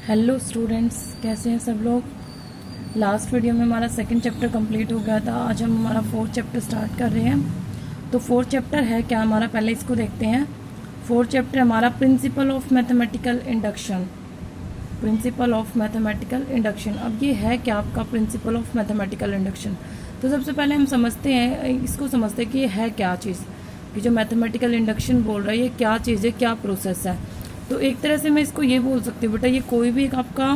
Hello students, कैसे हैं सब लोग। लास्ट वीडियो में हमारा सेकंड चैप्टर कंप्लीट हो गया था। आज हम हमारा फोर्थ चैप्टर स्टार्ट कर रहे हैं। तो फोर्थ चैप्टर है क्या हमारा, पहले इसको देखते हैं। फोर्थ चैप्टर हमारा principal of mathematical induction. Principal of mathematical induction, अब ये है क्या आपका प्रिंसिपल ऑफ मैथमेटिकल इंडक्शन। तो सबसे पहले हम समझते हैं, इसको समझते हैं कि ये है क्या चीज़, कि जो मैथमेटिकल इंडक्शन बोल रहा है ये क्या चीज़ है, क्या प्रोसेस है। तो एक तरह से मैं इसको ये बोल सकती हूँ बेटा, ये कोई भी एक आपका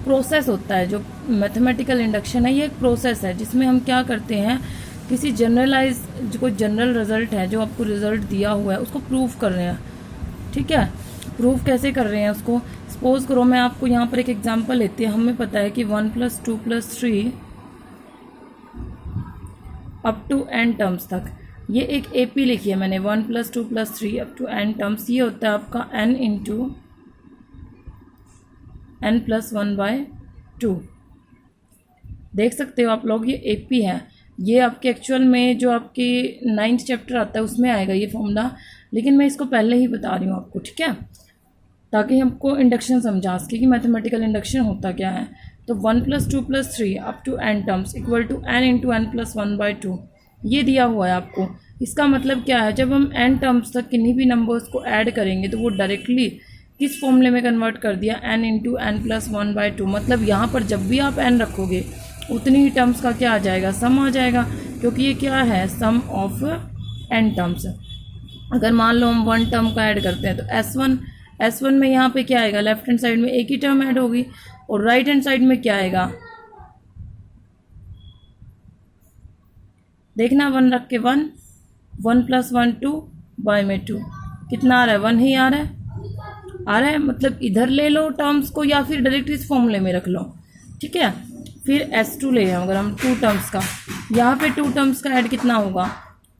प्रोसेस होता है। जो मैथमेटिकल इंडक्शन है ये एक प्रोसेस है जिसमें हम क्या करते हैं, किसी जनरलाइज जो कोई जनरल रिजल्ट है, जो आपको रिजल्ट दिया हुआ है उसको प्रूव कर रहे हैं। ठीक है, प्रूव कैसे कर रहे हैं उसको। सपोज करो मैं आपको यहाँ पर एक एग्जांपल लेती हूँ। हमें पता है कि 1 + 2 + 3 अप टू n टर्म्स तक, ये एक एपी लिखी है मैंने। 1 + 2 + 3 अप टू n टर्म्स, ये होता है आपका n × n + 1/2। देख सकते हो आप लोग, ये एपी है। ये आपके एक्चुअल में जो आपके 9th चैप्टर आता है उसमें आएगा ये फॉर्मूला, लेकिन मैं इसको पहले ही बता रही हूँ आपको, ठीक है, ताकि हमको इंडक्शन समझा सके कि मैथमेटिकल इंडक्शन होता क्या है। तो 1 + 2 + 3 up to n terms equal to n × n + 1/2, ये दिया हुआ है आपको। इसका मतलब क्या है, जब हम n टर्म्स तक किन्हीं भी नंबर्स को ऐड करेंगे तो वो डायरेक्टली किस फॉर्मूले में कन्वर्ट कर दिया, n × n + 1/2। मतलब यहाँ पर जब भी आप n रखोगे उतनी ही टर्म्स का क्या आ जाएगा, सम आ जाएगा, क्योंकि ये क्या है, सम ऑफ n टर्म्स। अगर मान लो हम 1 टर्म का ऐड करते हैं तो S1 में यहाँ पे क्या आएगा, लेफ्ट हैंड साइड में एक ही टर्म ऐड होगी, और राइट हैंड साइड में क्या आएगा, देखना 1 रख के 1 + 1 2 बाय में 2, कितना आ रहा है, 1 ही आ रहा है। मतलब इधर ले लो टर्म्स को या फिर डायरेक्ट इस फॉर्मूले में रख लो, ठीक है। फिर S2 ले जाओ अगर हम 2 टर्म्स का, यहाँ पे 2 टर्म्स का ऐड कितना होगा,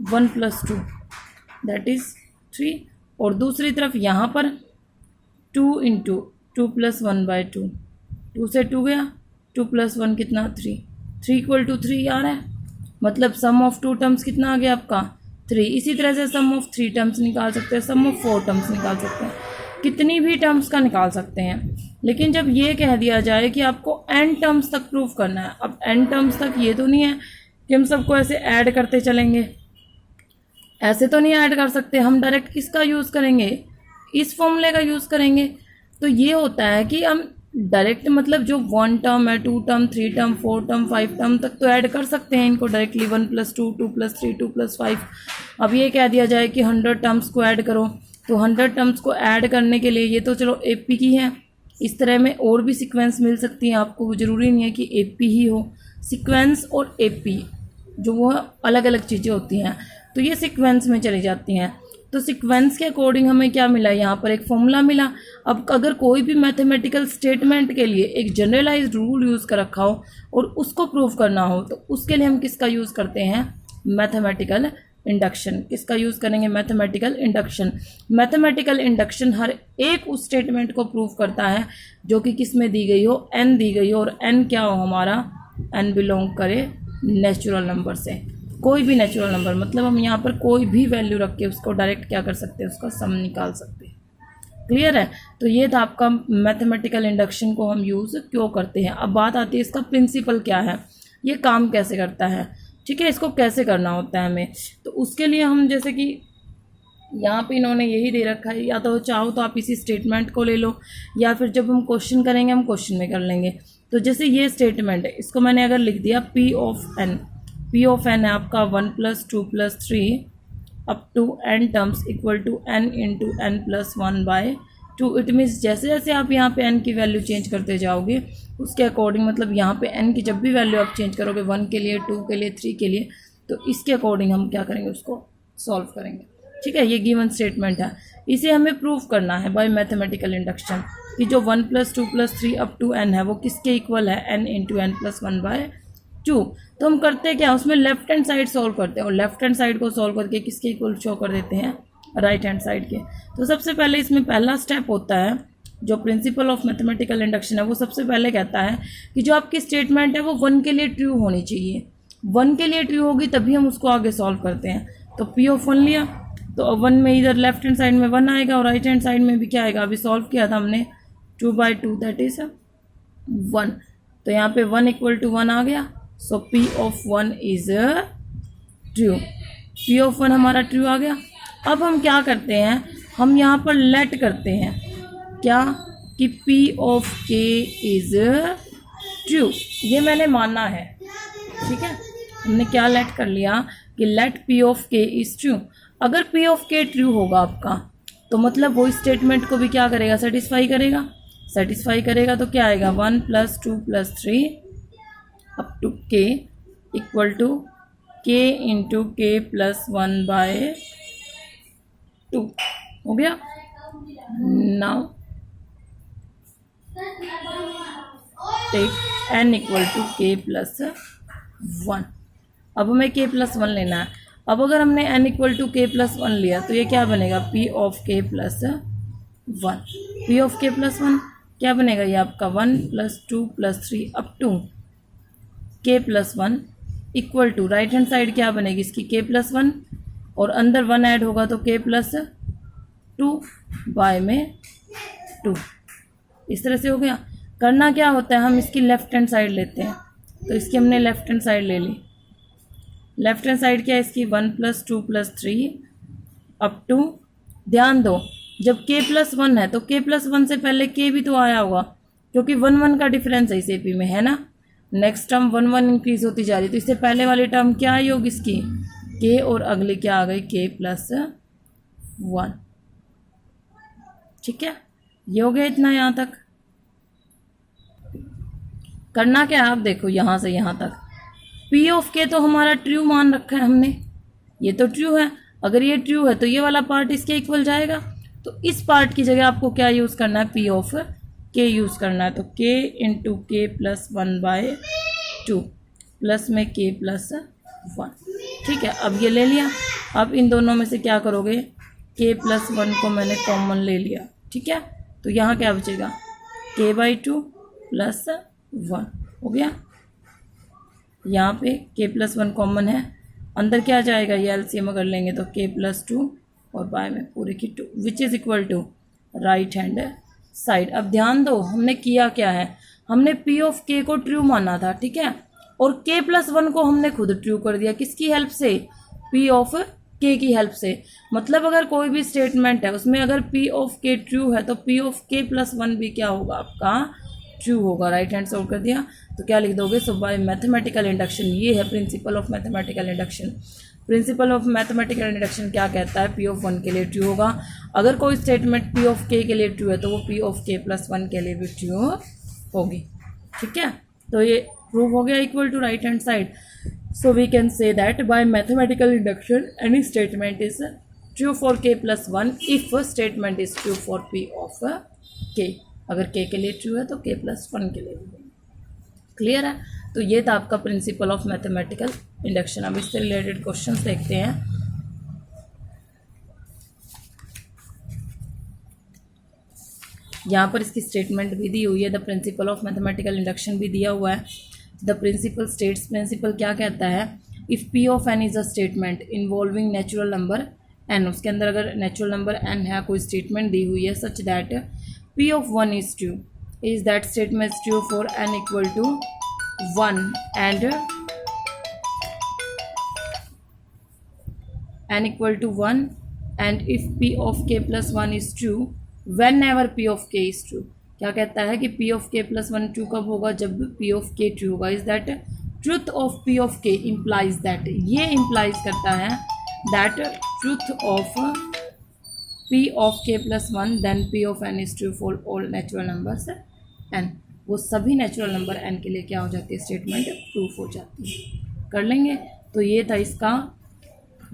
1 + 2 दैट इज 3, और दूसरी तरफ यहाँ पर 2 × 2 + 1/2, 2 से 2 गया, 2 + 1 कितना, 3 = 3 आ रहा है। मतलब सम ऑफ 2 टर्म्स कितना आ गया आपका, 3। इसी तरह से सम ऑफ 3 टर्म्स निकाल सकते हैं, सम ऑफ 4 टर्म्स निकाल सकते हैं, कितनी भी टर्म्स का निकाल सकते हैं। लेकिन जब ये कह दिया जाए कि आपको n टर्म्स तक प्रूव करना है, अब n टर्म्स तक ये तो नहीं है कि हम सबको ऐसे ऐड करते चलेंगे, ऐसे तो नहीं ऐड कर सकते। हम डायरेक्ट किसका यूज़ करेंगे, इस फॉर्मूले का यूज़ करेंगे। तो ये होता है कि हम डायरेक्ट, मतलब जो 1 टर्म है, 2 टर्म, 3 टर्म, 4 टर्म, 5 टर्म तक तो ऐड कर सकते हैं इनको डायरेक्टली, 1 + 2, 2 + 3, 2 + 5। अब ये कह दिया जाए कि 100 टर्म्स को ऐड करो, तो 100 टर्म्स को ऐड करने के लिए ये तो चलो एपी की है। इस तरह में और भी सीक्वेंस मिल सकती हैं आपको, ज़रूरी नहीं है कि एपी ही हो। सीक्वेंस और एपी जो वो अलग अलग चीज़ें होती हैं, तो ये सीक्वेंस में चली जाती हैं। तो सीक्वेंस के अकॉर्डिंग हमें क्या मिला, यहाँ पर एक फॉर्मूला मिला। अब अगर कोई भी मैथमेटिकल स्टेटमेंट के लिए एक जनरलाइज्ड रूल यूज़ कर रखा हो और उसको प्रूव करना हो, तो उसके लिए हम किसका यूज़ करते हैं, मैथमेटिकल इंडक्शन। किसका यूज़ करेंगे, मैथमेटिकल इंडक्शन। मैथमेटिकल इंडक्शन हर एक उस स्टेटमेंट को प्रूव करता है जो कि किस में दी गई हो, n दी गई हो, और n क्या हो हमारा, n बिलोंग करे नेचुरल नंबर से, कोई भी नेचुरल नंबर। मतलब हम यहाँ पर कोई भी वैल्यू रख के उसको डायरेक्ट क्या कर सकते हैं, उसका सम निकाल सकते हैं। क्लियर है। तो ये था आपका मैथमेटिकल इंडक्शन को हम यूज़ क्यों करते हैं। अब बात आती है इसका प्रिंसिपल क्या है, ये काम कैसे करता है, ठीक है, इसको कैसे करना होता है हमें। तो उसके लिए हम, जैसे कि यहाँ पे इन्होंने यही दे रखा है, या तो चाहो तो आप इसी स्टेटमेंट को ले लो, या फिर जब हम क्वेश्चन करेंगे हम क्वेश्चन में कर लेंगे। तो जैसे ये स्टेटमेंट है, इसको मैंने अगर लिख दिया P ऑफ n है आपका 1 + 2 + 3 up to n terms equal to n × n + 1/2। It means जैसे जैसे आप यहाँ पे n की वैल्यू चेंज करते जाओगे उसके अकॉर्डिंग, मतलब यहाँ पे n की जब भी वैल्यू आप चेंज करोगे, 1 के लिए, 2 के लिए, 3 के लिए, तो इसके अकॉर्डिंग हम क्या करेंगे, उसको सॉल्व करेंगे। ठीक है, ये गिवन स्टेटमेंट है, इसे हमें प्रूव करना है बाय मैथमेटिकल इंडक्शन कि जो 1 + 2 + 3 अप टू n है वो किसके इक्वल है, n × n + 1/2। तो हम करते क्या, उसमें लेफ्ट हैंड साइड सॉल्व करते हैं, और लेफ्ट हैंड साइड को सॉल्व करके किसके इक्वल शो कर देते हैं, राइट हैंड साइड के। तो सबसे पहले इसमें पहला स्टेप होता है, जो प्रिंसिपल ऑफ मैथमेटिकल इंडक्शन है वो सबसे पहले कहता है कि जो आपकी स्टेटमेंट है वो 1 के लिए ट्रू होनी चाहिए। 1 के लिए ट्रू होगी तभी हम उसको आगे सॉल्व करते हैं। तो P ऑफ 1 लिया, तो 1 में इधर लेफ्ट हैंड साइड में 1 आएगा और राइट हैंड साइड में भी क्या आएगा, अभी सॉल्व किया था हमने 2/2 दैट इज 1। तो यहाँ पे 1 इक्वल टू 1 आ गया, सो P of 1 is true. P of 1 हमारा ट्रू आ गया। अब हम क्या करते हैं, हम यहाँ पर लेट करते हैं क्या कि P of K is true, ये मैंने मानना है, ठीक है। हमने क्या लेट कर लिया कि let P of K is true. अगर P ऑफ K ट्रू होगा आपका, तो मतलब वो स्टेटमेंट को भी क्या करेगा, सेटिस्फाई करेगा। सेटिस्फाई करेगा तो क्या आएगा, 1 + 2 + 3 up to K equal to K into K + 1/2 हो गया। Now take n equal to K + 1। अब हमें K + 1 लेना है। अब अगर हमने n इक्वल टू K + 1 लिया तो ये क्या बनेगा, P of K + 1। P of K + 1 क्या बनेगा, ये आपका 1 + 2 + 3 up to K + 1 equal to right hand side क्या बनेगी इसकी, K + 1 और अंदर 1 ऐड होगा तो K + 2 बाय में 2। इस तरह से हो गया। करना क्या होता है, हम इसकी लेफ्ट हैंड साइड लेते हैं। तो इसकी हमने लेफ्ट हैंड साइड ले ली। लेफ्ट हैंड साइड क्या है इसकी, 1 + 2 + 3 अप टू, ध्यान दो जब K + 1 है तो K + 1 से पहले K भी तो आया होगा, क्योंकि 1 1 का डिफरेंस है इस AP में, है ना। नेक्स्ट टर्म 1 1 इंक्रीज होती जा रही है, तो इससे पहले वाली टर्म क्या आई होगी इसकी, K, और अगली क्या आ गई, K + 1। ठीक है, ये हो गया इतना यहाँ तक। करना क्या है, आप देखो यहाँ से यहाँ तक P ऑफ K तो हमारा ट्रू मान रखा है हमने, ये तो ट्रू है। अगर ये ट्रू है तो ये वाला पार्ट इसके इक्वल जाएगा, तो इस पार्ट की जगह आपको क्या यूज़ करना है, P ऑफ K यूज़ करना है। तो K इंटू K + 1/2 प्लस में K + 1। ठीक है, अब ये ले लिया। अब इन दोनों में से क्या करोगे, K + 1 को मैंने कॉमन ले लिया, ठीक है। तो यहाँ क्या बचेगा, K/2 + 1 हो गया। यहाँ पे K + 1 कॉमन है, अंदर क्या जाएगा, ये एलसीएम अगर लेंगे तो K + 2 और बाय में पूरे की 2 which is equal to right hand side. अब ध्यान दो हमने किया क्या है, हमने P ऑफ K को ट्रू माना था, ठीक है, और K + 1 को हमने खुद ट्रू कर दिया। किसकी हेल्प से, P ऑफ K की हेल्प से। मतलब अगर कोई भी स्टेटमेंट है उसमें अगर P ऑफ K ट्रू है तो P ऑफ K + 1 भी क्या होगा आपका, ट्रू होगा। राइट हैंड सॉल्व कर दिया तो क्या लिख दोगे, सो बाय मैथमेटिकल इंडक्शन, ये है principal of mathematical induction. Principal of mathematical induction क्या कहता है, P ऑफ 1 के लिए ट्रू होगा। अगर कोई स्टेटमेंट P ऑफ K के लिए ट्रू है तो वो P ऑफ K + 1 के लिए भी ट्रू होगी। ठीक है, तो ये प्रूव हो गया equal to right hand side. So we can say that by mathematical induction any statement is true for K + 1 if statement is true for P of K। अगर K के लिए ट्रू है तो K + 1 के लिए भी। क्लियर है, तो ये था आपका प्रिंसिपल ऑफ मैथमेटिकल इंडक्शन। अब इससे रिलेटेड क्वेश्चंस देखते हैं। यहाँ पर इसकी स्टेटमेंट भी दी हुई है, the principal of mathematical induction भी दिया हुआ है। द प्रिंसिपल स्टेट्स, प्रिंसिपल क्या कहता है, if P of n is a statement involving natural number n, उसके अंदर अगर नेचुरल नंबर n है, कोई स्टेटमेंट दी हुई है सच that P of 1 is true, is that statement true for n equal to 1 and n equal to 1 and if P of K + 1 is true whenever P of K is true. क्या कहता है कि P of K + 1 true कब होगा, जब P of K true होगा। Is that truth of P of K implies that, ये implies करता है that truth of P of K + 1 then P of n is true for all natural numbers n। वो सभी natural number n के लिए क्या हो जाती है, स्टेटमेंट प्रूफ हो जाती है। कर लेंगे, तो ये था इसका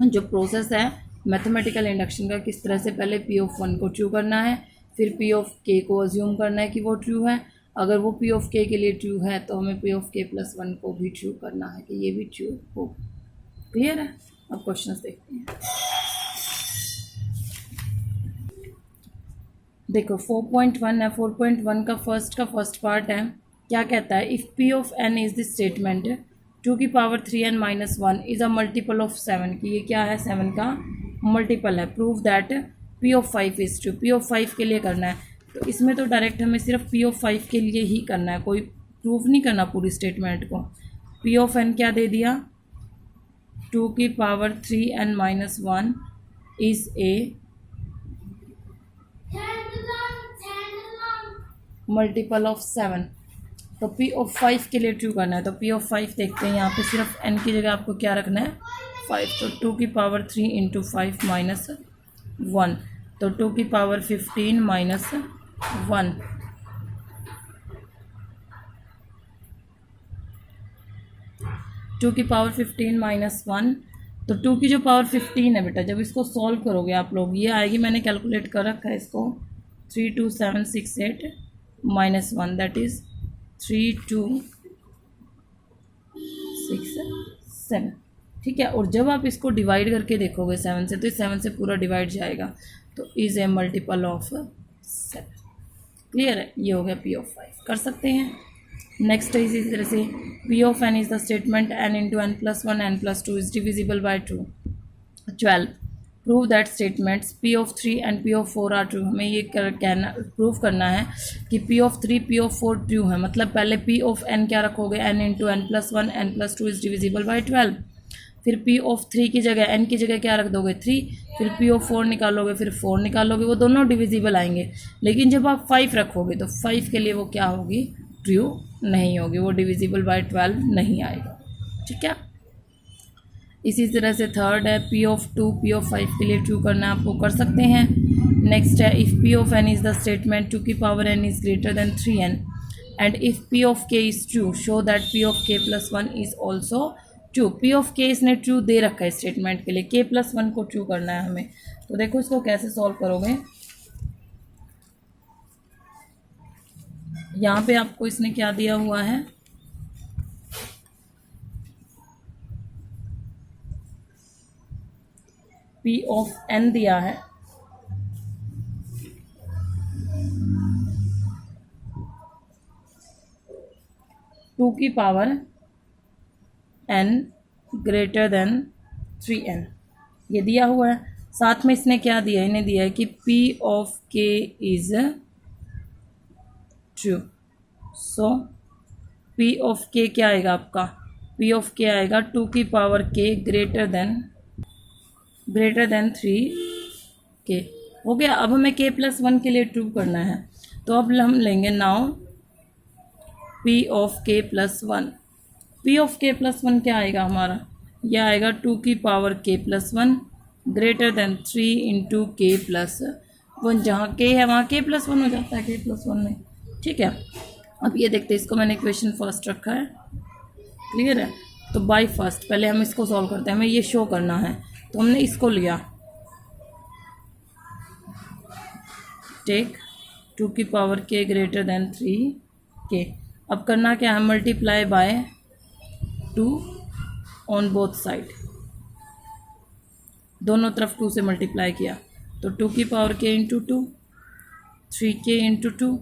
जो प्रोसेस है मैथमेटिकल इंडक्शन का, किस तरह से पहले P ऑफ 1 को ट्रू करना है, फिर P ऑफ K को अज्यूम करना है कि वो ट्रू है। अगर वो P ऑफ K के लिए ट्रू है तो हमें P ऑफ K + 1 को भी ट्रू करना है कि ये भी ट्रू हो। क्लियर है, अब क्वेश्चंस देखते हैं। देखो 4.1 है, 4.1 का फर्स्ट पार्ट है, क्या कहता है, if P of n is the statement 2⁻³ n - 1 is a multiple of 7, कि ये क्या है, 7 का मल्टीपल है। Prove that P of 5 is true, P of 5 के लिए करना है। तो इसमें तो डायरेक्ट हमें सिर्फ पी ऑफ 5 के लिए ही करना है, कोई प्रूफ नहीं करना पूरी स्टेटमेंट को। पी ऑफ एन क्या दे दिया, 2 की power 3n-1 is a multiple of 7। तो पी ऑफ 5 के लिए ट्रू करना है, तो पी ऑफ 5 देखते हैं। यहाँ पे सिर्फ n की जगह आपको क्या रखना है, 5। तो 2 की पावर 3 इंटू 5 माइनस 1, तो 2 की पावर 15 माइनस 1। टू की पावर 15 माइनस 1, तो 2 की जो पावर 15 है बेटा, जब इसको सॉल्व करोगे आप लोग, ये आएगी, मैंने कैलकुलेट कर रखा है इसको, 32768 माइनस 1, दैट इज़ 3267। ठीक है, और जब आप इसको डिवाइड करके देखोगे 7 से, तो 7 से पूरा डिवाइड जाएगा, तो is a multiple of 7। Clear है, ये हो गया पी ऑफ 5। कर सकते हैं। नेक्स्ट है इसी तरह से, P of N is the statement n into n plus 1 n plus 2 is divisible by 2। 12 prove that statements P of 3 and P of 4 are true. हमें ये कहना प्रूव करना है कि P of 3 P of 4 true है। मतलब पहले P of n क्या रखोगे, n into n plus 1 n plus 2 is divisible by 12। फिर पी ऑफ 3 की जगह n की जगह क्या रख दोगे, 3। फिर पी ऑफ 4 निकालोगे, फिर 4 निकालोगे, वो दोनों डिविजिबल आएंगे। लेकिन जब आप 5 रखोगे तो 5 के लिए वो क्या होगी, ट्रू नहीं होगी, वो डिविजिबल बाय 12 नहीं आएगा। ठीक है, इसी तरह से थर्ड है, पी ऑफ 2 पी ऑफ 5 के लिए ट्रू करना है, आपको कर सकते हैं। नेक्स्ट है, if P of N is the statement 2 की power n is greater than 3n and if P of K is true show that P of k plus 1 is also true. P of K इसने true they रखा है statement के लिए, k plus 1 को true करना है हमें। तो देखो इसको कैसे सॉल्व करोगे। यहाँ पे आपको इसने क्या दिया हुआ है, P ऑफ n दिया है, टू की power n greater than 3n, ये दिया हुआ है। साथ में इसने क्या दिया, इन्हें दिया है कि P of k is true. So P of k क्या आएगा आपका, P ऑफ k आएगा 2 की power k greater than 3k। हो गया। अब हमें k प्लस 1 के लिए ट्रू करना है, तो अब हम लेंगे now P of k plus 1। P of k plus 1 क्या आएगा हमारा, यह आएगा 2 की power k plus 1 greater than 3 into k plus 1। जहाँ k है वहाँ k प्लस 1 हो जाता है, k प्लस 1 में। ठीक है, अब ये देखते हैं, इसको मैंने इक्वेशन फर्स्ट रखा है, क्लियर है। तो बाय फर्स्ट पहले हम इसको सॉल्व करते हैं, हमें ये शो करना है, तो हमने इसको लिया, टेक 2 की power k greater than 3k। अब करना क्या है, multiply by 2 on both side, दोनों तरफ 2 से मल्टीप्लाई किया, तो 2 की power k into 2, 3k into 2,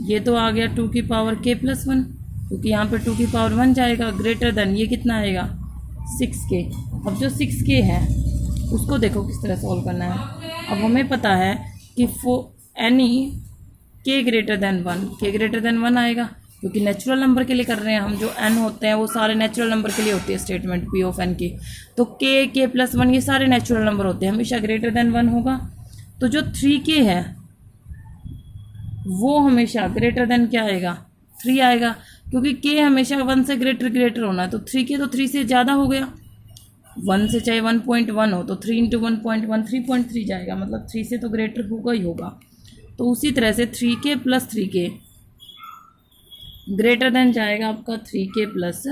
ये तो आ गया 2 की पावर k प्लस 1, क्योंकि यहाँ पे 2 की पावर 1 जाएगा, ग्रेटर देन ये कितना आएगा 6k। अब जो 6k है उसको देखो किस तरह सॉल्व करना है। अब हमें पता है कि any k greater than 1, k greater than 1 आएगा, क्योंकि नेचुरल नंबर के लिए कर रहे हैं हम, जो n होते हैं वो सारे नेचुरल नंबर के लिए होती है स्टेटमेंट p ऑफ n की। तो k प्लस 1 ये सारे नेचुरल नंबर होते हैं, हमेशा ग्रेटर देन 1 होगा। तो जो 3k है वो हमेशा ग्रेटर देन क्या आएगा, 3 आएगा, क्योंकि k हमेशा 1 से ग्रेटर होना है। तो 3k तो 3 से ज़्यादा हो गया, 1 से चाहे 1.1 हो, तो 3 इंटू 1.1 3.3 जाएगा, मतलब 3 से तो ग्रेटर होगा ही होगा। तो उसी तरह से 3k plus 3k greater than जाएगा आपका 3k प्लस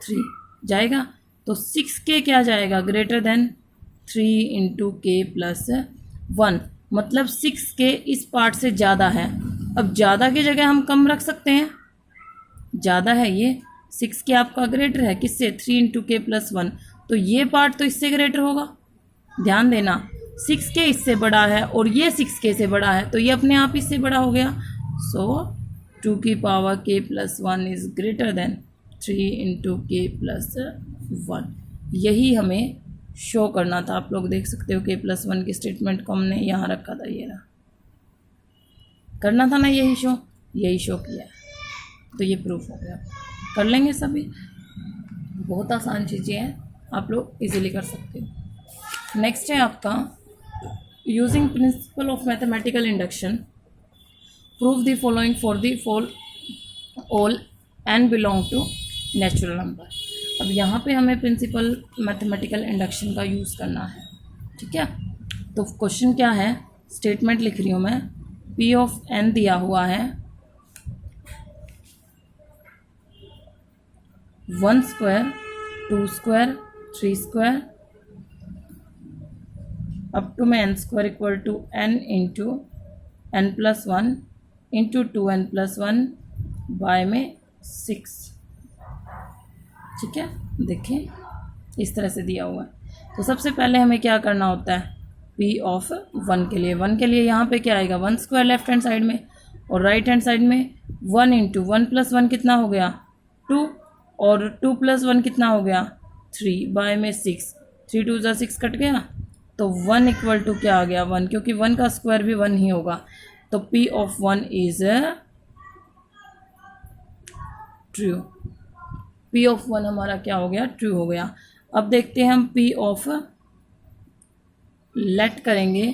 3 जाएगा, तो 6k क्या जाएगा, greater than 3 into k plus 1, मतलब 6k इस पार्ट से ज़्यादा है। अब ज़्यादा की जगह हम कम रख सकते हैं, ज़्यादा है ये, 6k आपका ग्रेटर है किससे, 3 इंटू k प्लस 1, तो ये पार्ट तो इससे ग्रेटर होगा। ध्यान देना, 6k इससे बड़ा है और ये 6k से बड़ा है, तो ये अपने आप इससे बड़ा हो गया। सो 2 की power k plus 1 is greater then 3 into k plus 1। यही हमें शो करना था। आप लोग देख सकते हो k प्लस 1 की स्टेटमेंट को हमने यहाँ रखा था, ये रहा। करना था ना यही शो, यही शो किया है, तो ये प्रूफ हो गया। कर लेंगे सभी, बहुत आसान चीज़ें हैं, आप लोग इजीली कर सकते हो। नेक्स्ट है आपका using principle of mathematical induction prove the following for the all n belong to natural number. अब यहाँ पे हमें प्रिंसिपल मैथमेटिकल इंडक्शन का यूज़ करना है, ठीक है। तो क्वेश्चन क्या है, स्टेटमेंट लिख रही हूँ मैं, p ऑफ n दिया हुआ है 1 square 2 square 3 square up to में n square equal to n into n+1 into 2n+1 by में 6, ठीक है। देखिए इस तरह से दिया हुआ है। तो सबसे पहले हमें क्या करना होता है, p ऑफ 1 के लिए, 1 के लिए यहाँ पे क्या आएगा 1 स्क्वायर लेफ्ट हैंड साइड में, और राइट हैंड साइड में 1 इंटू 1+1 कितना हो गया 2, और 2+1 कितना हो गया 3 बाय में 6, 3 2 ज़ा 6 कट गया, तो 1 इक्वल टू क्या आ गया 1, क्योंकि 1 का स्क्वायर भी 1 ही होगा, तो p of 1 is true. p of 1 हमारा क्या हो गया, ट्रू हो गया। अब देखते हैं हम p ऑफ, लेट करेंगे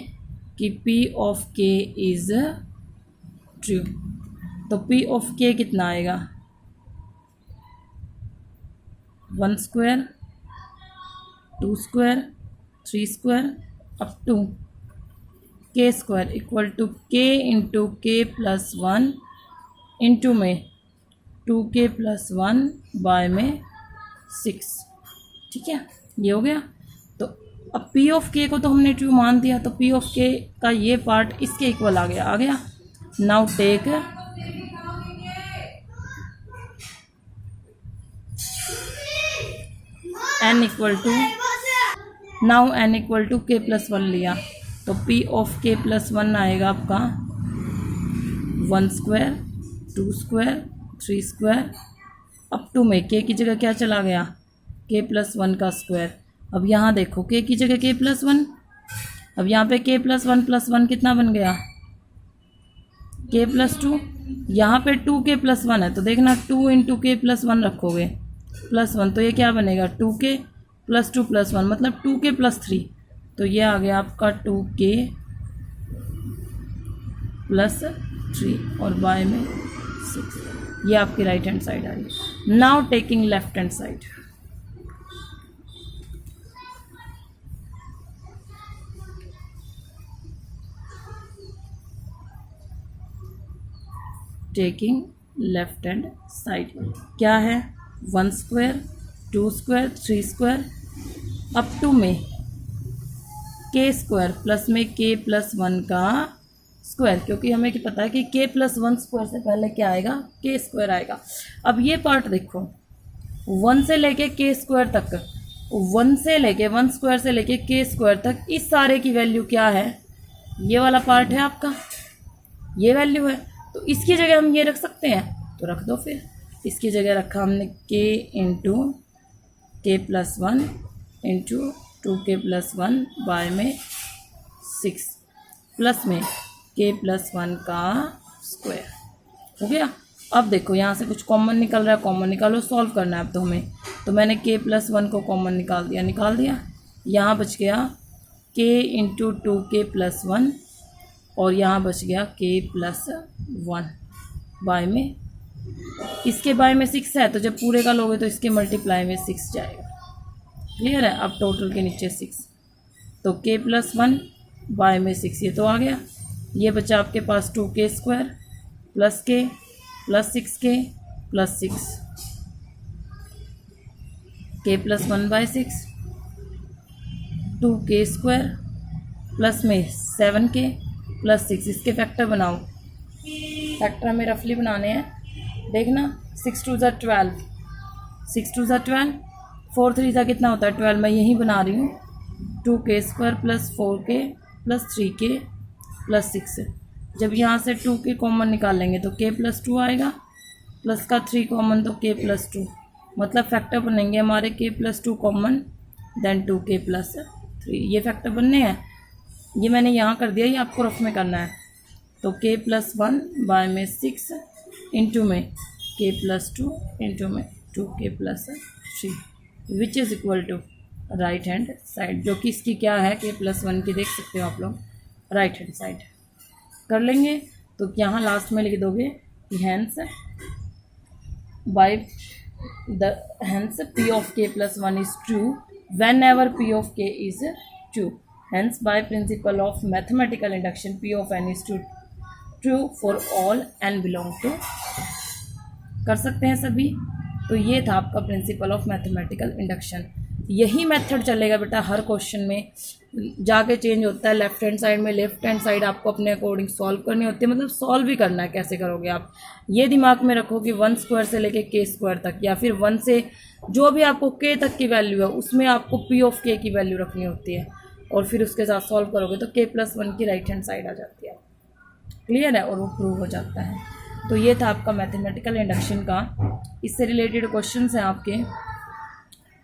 कि p of k is true, तो p ऑफ k कितना आएगा 1 square 2 square 3 square up to k square equal to k into k plus 1 into में 2k+1 बाय में 6, ठीक है, ये हो गया। तो अब p ऑफ k को तो हमने ट्रू मान दिया, तो p ऑफ k का ये पार्ट इसके इक्वल आ गया। Now take n equal to, now n equal to k+1 लिया, तो p ऑफ k+1 आएगा आपका 1 square 2 square 3 square up to में k की जगह क्या चला गया k+1 का स्क्वायर। अब यहाँ देखो k की जगह k+1, अब यहाँ पे k+1+1 कितना बन गया k+2, यहाँ पे 2k+1 है, तो देखना 2 इंटू k+1 रखोगे +1, तो ये क्या बनेगा 2k + 2 + 1 मतलब 2k + 3, तो ये आ गया आपका 2k + 3 और बाय में 6, ये आपकी राइट हैंड साइड आ रही। Now taking left hand side, taking left hand side क्या है 1 square 2 square 3 square up to में k स्क्वायर प्लस में k+1 का स्क्वायर, क्योंकि हमें क्या पता है कि k+1 स्क्वायर से पहले क्या आएगा k स्क्वायर आएगा। अब ये पार्ट देखो 1 से लेके k स्क्वायर तक, 1 से लेके 1 स्क्वायर से लेके k स्क्वायर तक, इस सारे की वैल्यू क्या है, ये वाला पार्ट है आपका, ये वैल्यू है, तो इसकी जगह हम ये रख सकते हैं, तो रख दो। फिर इसकी जगह रखा हमने k into k+1 into 2k+1 bye में 6 प्लस में k+1 का स्क्वायर हो गया। अब देखो यहाँ से कुछ कॉमन निकल रहा है, कॉमन निकालो, सॉल्व करना है अब तो हमें, तो मैंने k+1 को कॉमन निकाल दिया, यहाँ बच गया k इंटू 2k+1 और यहाँ बच गया k+1 बाय में, इसके बाय में 6 है, तो जब पूरे का लोगे तो इसके मल्टीप्लाई में 6 जाएगा, क्लियर है। अब टोटल के नीचे 6, तो k+1 बाय में 6 ये तो आ गया, ये बचा आपके पास 2k square plus k plus 6k plus 6, k+1 by 6 2k square plus में 7k प्लस 6, इसके फैक्टर बनाओ, फैक्टर में रफली बनाने हैं, देखना 6 2 ज़ा 12 6 2 ज़ा 12 4 3 ज़ा कितना होता है 12, मैं यही बना रही हूँ, 2k square plus 4k plus 3k plus 6, जब यहाँ से 2k कॉमन निकाल लेंगे तो k+2 आएगा, प्लस का 3 कॉमन तो k+2, मतलब फैक्टर बनेंगे हमारे k+2 कॉमन देन 2k+3, ये फैक्टर बनने हैं, ये मैंने यहाँ कर दिया, ये आपको रफ में करना है, तो k प्लस 1 बाय में 6 इंटू में k प्लस 2 इंटू में 2k plus 3 which is equal to right hand side, जो कि इसकी क्या है k प्लस 1 की, देख सकते हो आप लोग, राइट हैंड साइड कर लेंगे। तो यहाँ लास्ट में लिख दोगे कि hence by the hence p of k plus 1 is true whenever p of k is true, hence by principle of mathematical induction p of n is true for all n belong to, कर सकते हैं सभी। तो ये था आपका principle of mathematical induction. यही method चलेगा बेटा हर क्वेश्चन में, जाके चेंज होता है लेफ्ट हैंड साइड में, लेफ्ट हैंड साइड आपको अपने अकॉर्डिंग सॉल्व करनी होती है, मतलब सॉल्व भी करना है। कैसे करोगे आप, ये दिमाग में रखो कि 1 स्क्वायर से लेके k स्क्वायर तक, या फिर 1 से जो भी आपको k तक की वैल्यू है उसमें आपको p ऑफ k की वैल्यू रखनी होती है, और फिर उसके साथ सॉल्व करोगे तो k प्लस 1 की राइट हैंड साइड आ जाती है। क्लियर है, और वो प्रूव हो जाता है। तो ये था आपका मैथमेटिकल इंडक्शन का, इससे रिलेटेड क्वेश्चन हैं आपके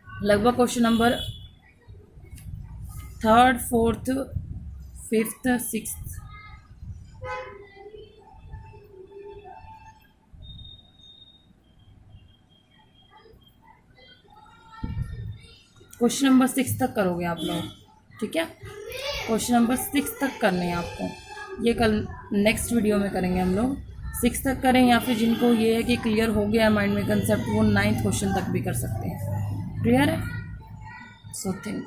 लगभग question number 3rd 4th 5th 6th। Question number 6 तक करोगे आप लोग, ठीक है। क्वेश्चन नंबर 6 तक करने हैं आपको, ये कल नेक्स्ट वीडियो में करेंगे हम लोग। 6 तक करें, या फिर जिनको ये है कि क्लियर हो गया माइंड में कंसेप्ट, वो 9th क्वेश्चन तक भी कर सकते हैं। क्लियर है? So think